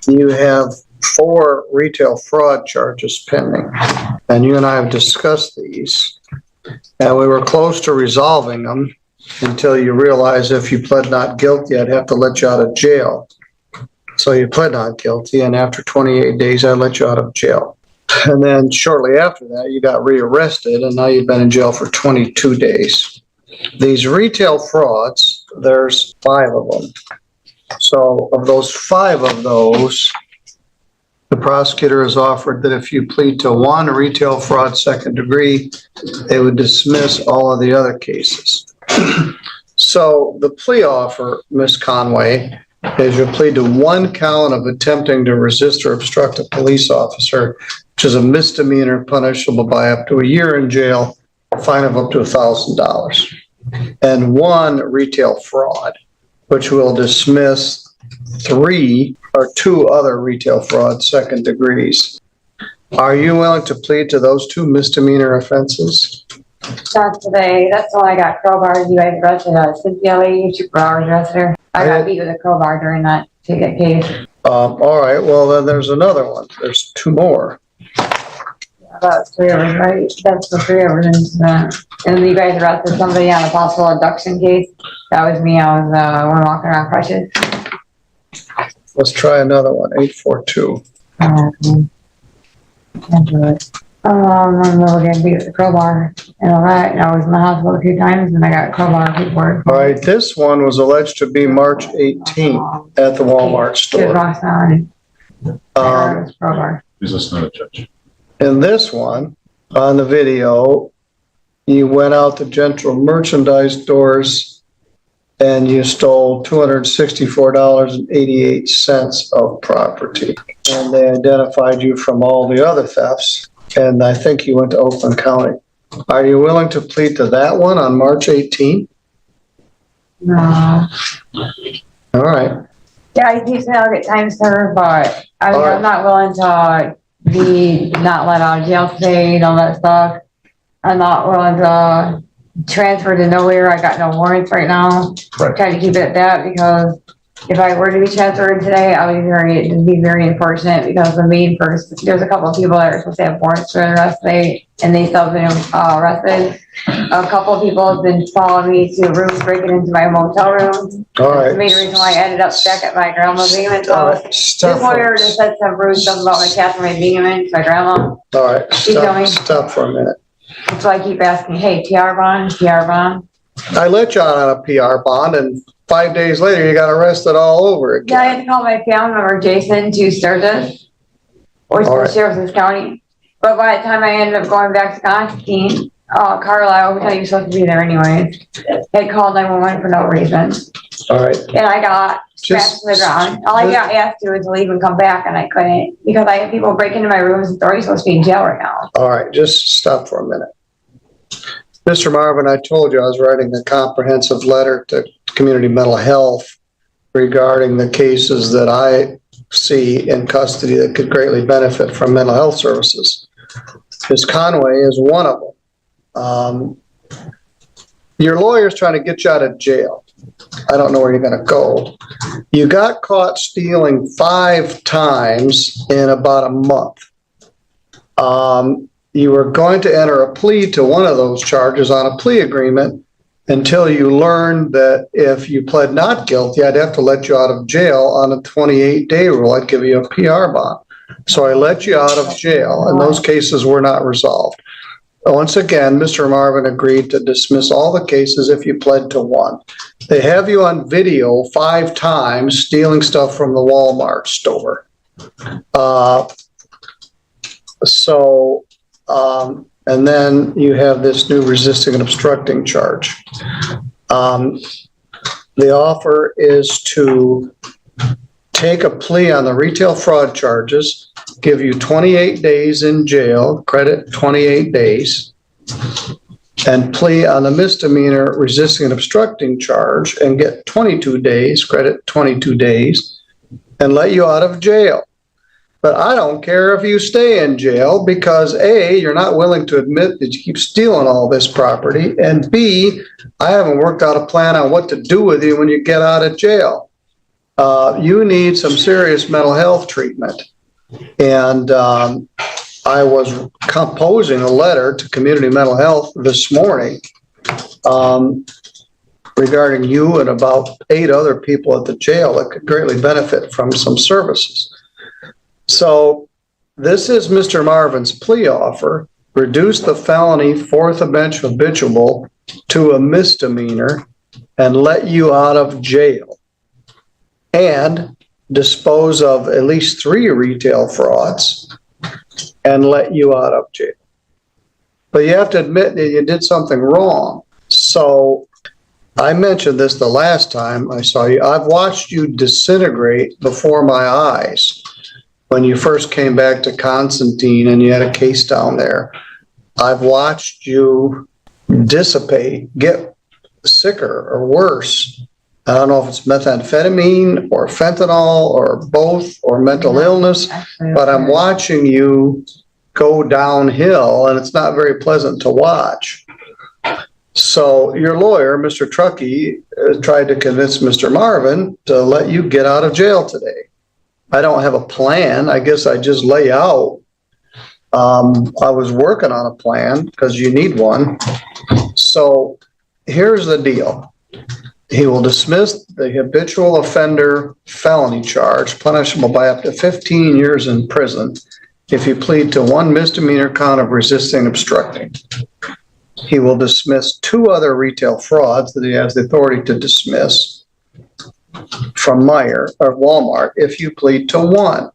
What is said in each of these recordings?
You have 4 retail fraud charges pending, and you and I have discussed these, and we were close to resolving them until you realize if you pled not guilty, I'd have to let you out of jail. So you pled not guilty, and after 28 days, I let you out of jail. And then shortly after that, you got rearrested, and now you've been in jail for 22 days. These retail frauds, there's 5 of them. So of those 5 of those, the prosecutor has offered that if you plead to 1 retail fraud second degree, they would dismiss all of the other cases. So the plea offer, Ms. Conway, is you plead to 1 count of attempting to resist or obstruct a police officer, which is a misdemeanor punishable by up to a year in jail, a fine of up to $1,000, and 1 retail fraud, which will dismiss 2 other retail fraud second degrees. Are you willing to plead to those 2 misdemeanor offenses? Not today. That's all I got. Crowbars. You guys arrested Cynthia lady, 2 hours arrested her. I got beat with a crowbar during that ticket case. All right. Well, then there's another one. There's 2 more. About 3 of us, right? That's the 3 of us. And you guys arrested somebody on a possible abduction case. That was me. I was one walking around crutches. Let's try another one. 842. Can't do it. I'm getting beat with a crowbar and all that. And I was in the hospital a few times and I got crowbar paperwork. All right. This one was alleged to be March 18th at the Walmart store. Crowbar. Please listen to the judge. In this one, on the video, you went out to general merchandise stores and you stole $264.88 of property. And they identified you from all the other thefts. And I think you went to Oakland County. Are you willing to plead to that one on March 18th? No. All right. Yeah, I keep saying I'll get time served, but I mean, I'm not willing to be not let out of jail today and all that stuff. I'm not willing to transfer to nowhere. I got no warrants right now. Right. I'm trying to keep it at that because if I were to be transferred today, I would be very unfortunate because there's a couple of people that are supposed to have warrants for the arrest date and they still have been arrested. A couple of people have been following me to rooms, breaking into my motel room. All right. That's the main reason why I ended up back at my grandma's Bingaman. All right. This lawyer just said some rude stuff about my Catherine Bingaman, my grandma. All right. going. Stop for a minute. So I keep asking, hey, PR bond, PR bond. I let you out on a PR bond, and 5 days later, you got arrested all over again. Yeah, I had to call my family member, Jason, to Sturgis, or Sheriff's County. But by the time I ended up going back to Constantine, Carlisle, which I was supposed to be there anyway, had called 911 for no reason. All right. And I got strapped to the ground. All I got asked to was to leave and come back, and I couldn't because I had people break into my rooms and already supposed to be in jail right now. All right, just stop for a minute. Mr. Marvin, I told you I was writing a comprehensive letter to community mental health regarding the cases that I see in custody that could greatly benefit from mental health services. Ms. Conway is one of them. Your lawyer's trying to get you out of jail. I don't know where you're going to go. You got caught stealing 5 times in about a month. You were going to enter a plea to one of those charges on a plea agreement until you learned that if you pled not guilty, I'd have to let you out of jail on a 28-day rule. I'd give you a PR bond. So I let you out of jail, and those cases were not resolved. Once again, Mr. Marvin agreed to dismiss all the cases if you pled to 1. They have you on video 5 times stealing stuff from the Walmart store. And then you have this new resisting and obstructing charge. The offer is to take a plea on the retail fraud charges, give you 28 days in jail, credit 28 days, and plea on the misdemeanor resisting and obstructing charge and get 22 days, credit 22 days, and let you out of jail. But I don't care if you stay in jail because A, you're not willing to admit that you keep stealing all this property, and B, I haven't worked out a plan on what to do with you when you get out of jail. You need some serious mental health treatment. And I was composing a letter to Community Mental Health this morning regarding you and about 8 other people at the jail that could greatly benefit from some services. So this is Mr. Marvin's plea offer. Reduce the felony fourth bench habitual to a misdemeanor and let you out of jail, and dispose of at least 3 retail frauds and let you out of jail. But you have to admit that you did something wrong. So I mentioned this the last time I saw you. I've watched you disintegrate before my eyes when you first came back to Constantine and you had a case down there. I've watched you dissipate, get sicker or worse. I don't know if it's methamphetamine or fentanyl or both or mental illness, but I'm watching you go downhill and it's not very pleasant to watch. So your lawyer, Mr. Truckee, tried to convince Mr. Marvin to let you get out of jail today. I don't have a plan. I guess I just lay out. I was working on a plan because you need one. So here's the deal. He will dismiss the habitual offender felony charge, punishable by up to 15 years in prison, if you plead to 1 misdemeanor count of resisting obstructing. He will dismiss 2 other retail frauds that he has the authority to dismiss from Meijer or Walmart if you plead to 1.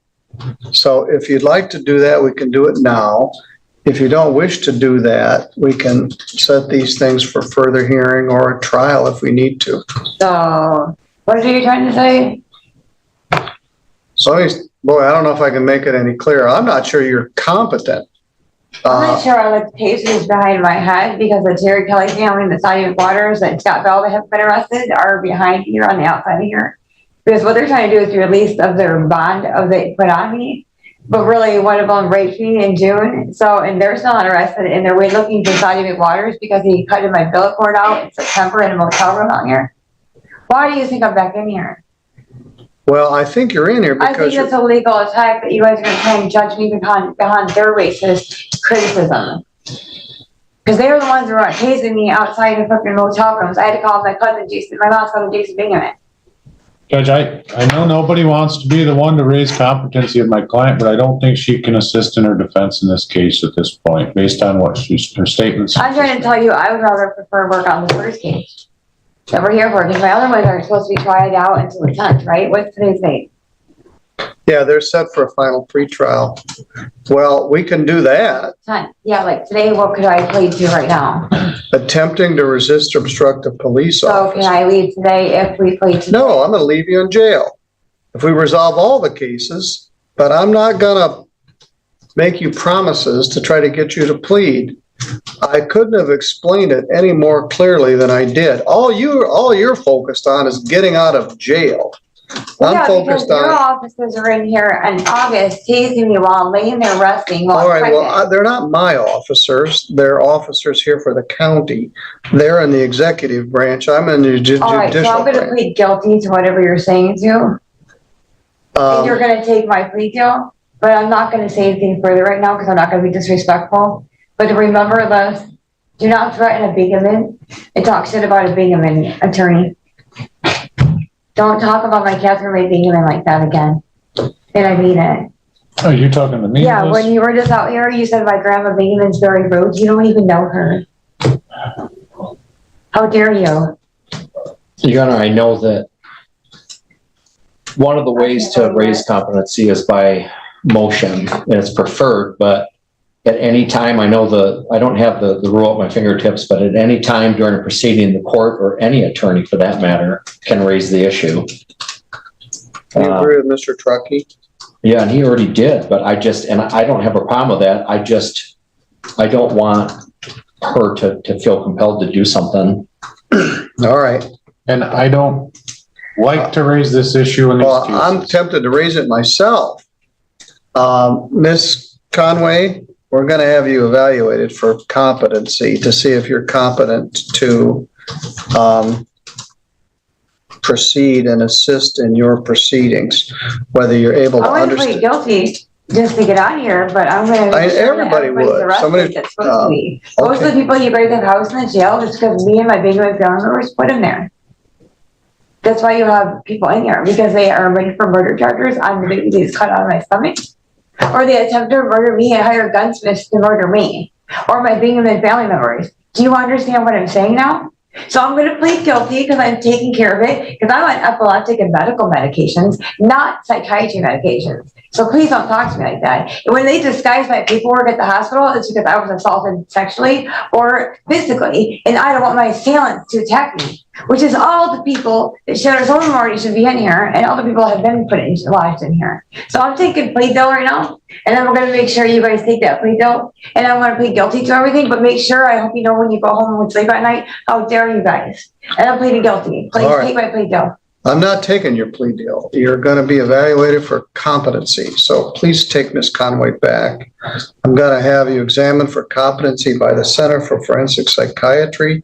So if you'd like to do that, we can do it now. If you don't wish to do that, we can set these things for further hearing or a trial if we need to. So, what are you trying to say? So, boy, I don't know if I can make it any clearer. I'm not sure you're competent. I'm not sure I like the cases behind my head because the Terry Kelly family and the Siding Waters and Scott Bell that have been arrested are behind here on the outside of here. Because what they're trying to do is release of their bond of they put on me. But really, one of them raped me in June. So, and they're still not arrested, and they're looking for Siding Waters because he cut my bill cord out in September in a motel room out here. Why do you think I'm back in here? Well, I think you're in here because I think it's a legal attack that you guys are going to try and judge me behind their racist criticism. Because they were the ones who were tasing me outside of fucking motel rooms. I had to call my cousin Jason, my last cousin Jason Bingham. Judge, I know nobody wants to be the one to raise competency of my client, but I don't think she can assist in her defense in this case at this point, based on what her statements. I'm trying to tell you, I would rather prefer work on the first case that we're here for, because my other ones are supposed to be tried out until the 10th, right? What's today's date? yeah, they're set for a final pretrial. Well, we can do that. 10th. Yeah, like today, what could I plead to right now? Attempting to resist or obstruct a police So officer. can I leave today if we plead today? No, I'm going to leave you in jail if we resolve all the cases, but I'm not going to make you promises to try to get you to plead. I couldn't have explained it any more clearly than I did. All you're focused on is getting out of jail. Well, I'm yeah, focused because your on. officers are in here in August tasing me while I'm laying there resting while All I'm right, pregnant. well, they're not my officers. They're officers here for the county. They're in the executive branch. I'm in the judicial All right, so I'm going to branch. plead guilty to whatever you're saying to. And you're going to take my plea deal, but I'm not going to say anything further right now because I'm not going to be disrespectful. But remember this, do not threaten a Bingaman and talk shit about a Bingaman attorney. Don't talk about my Catherine Ray Bingaman like that again. And I mean it. Oh, you're talking to me? Yeah, Liz? when you were just out here, you said my grandma Bingaman's very rude. You don't even know her. How dare you? Your Honor, I know that one of the ways to raise competency is by motion, and it's preferred, but at any time, I know I don't have the rule at my fingertips, but at any time during a proceeding, the court or any attorney for that matter can raise the issue. Do you agree with Mr. Truckee? Yeah, and he already did, but I don't have a problem with that. I don't want her to feel compelled to do something. All right. And I don't like to raise this issue in these Well, cases. I'm tempted to raise it myself. Ms. Conway, we're going to have you evaluated for competency to see if you're competent to proceed and assist in your proceedings, whether you're able to I wouldn't plead understand. guilty just to get out of here, but I'm gonna. make sure that Everybody everybody's would. arrested Somebody- that's supposed to be. Most of okay. the people you break the house in the jail just because me and my big family members put them there. That's why you have people in here, because they are ready for murder charges. I'm the baby that's cut out of my stomach. Or they attempt to murder me and hire gunsmiths to murder me. Or my Bingham family members. Do you understand what I'm saying now? So I'm gonna plead guilty because I'm taking care of it, because I'm on epileptic and medical medications, not psychiatry medications. So please don't talk to me like that. And when they disguise my paperwork at the hospital, it's because I was assaulted sexually or physically, and I don't want my assailants to attack me, which is all the people that should have told them already should be in here, and all the people have been put in lives in here. So I'm taking plea deal right now, and then we're gonna make sure you guys take that plea deal, and I'm gonna plead guilty to everything, but make sure, I hope you know when you go home and sleep at night, how dare you guys? And I'm pleading guilty. Please All right. take my plea deal. I'm not taking your plea deal. You're going to be evaluated for competency. So please take Ms. Conway back. I'm going to have you examined for competency by the Center for Forensic Psychiatry.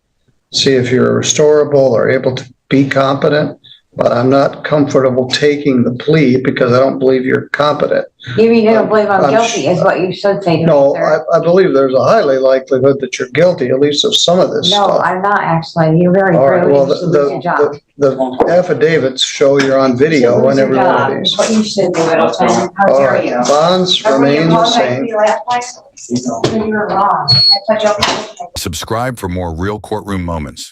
See if you're restorable or able to be competent. But I'm not comfortable taking the plea because I don't believe you're competent. You mean you don't believe I'm I'm guilty is what you should say to me, No, sir. I believe there's a highly likelihood that you're guilty, at least of some of this No, stuff. I'm not actually. You're very All right, rude. well, You should lose your job. the affidavits show you're on video Lose and your every one job of is these. what you should do, Middleton. How All dare right, you? bonds Remember you remain the apologized to same. me last time? You were wrong. I thought you were- Subscribe for more real courtroom moments.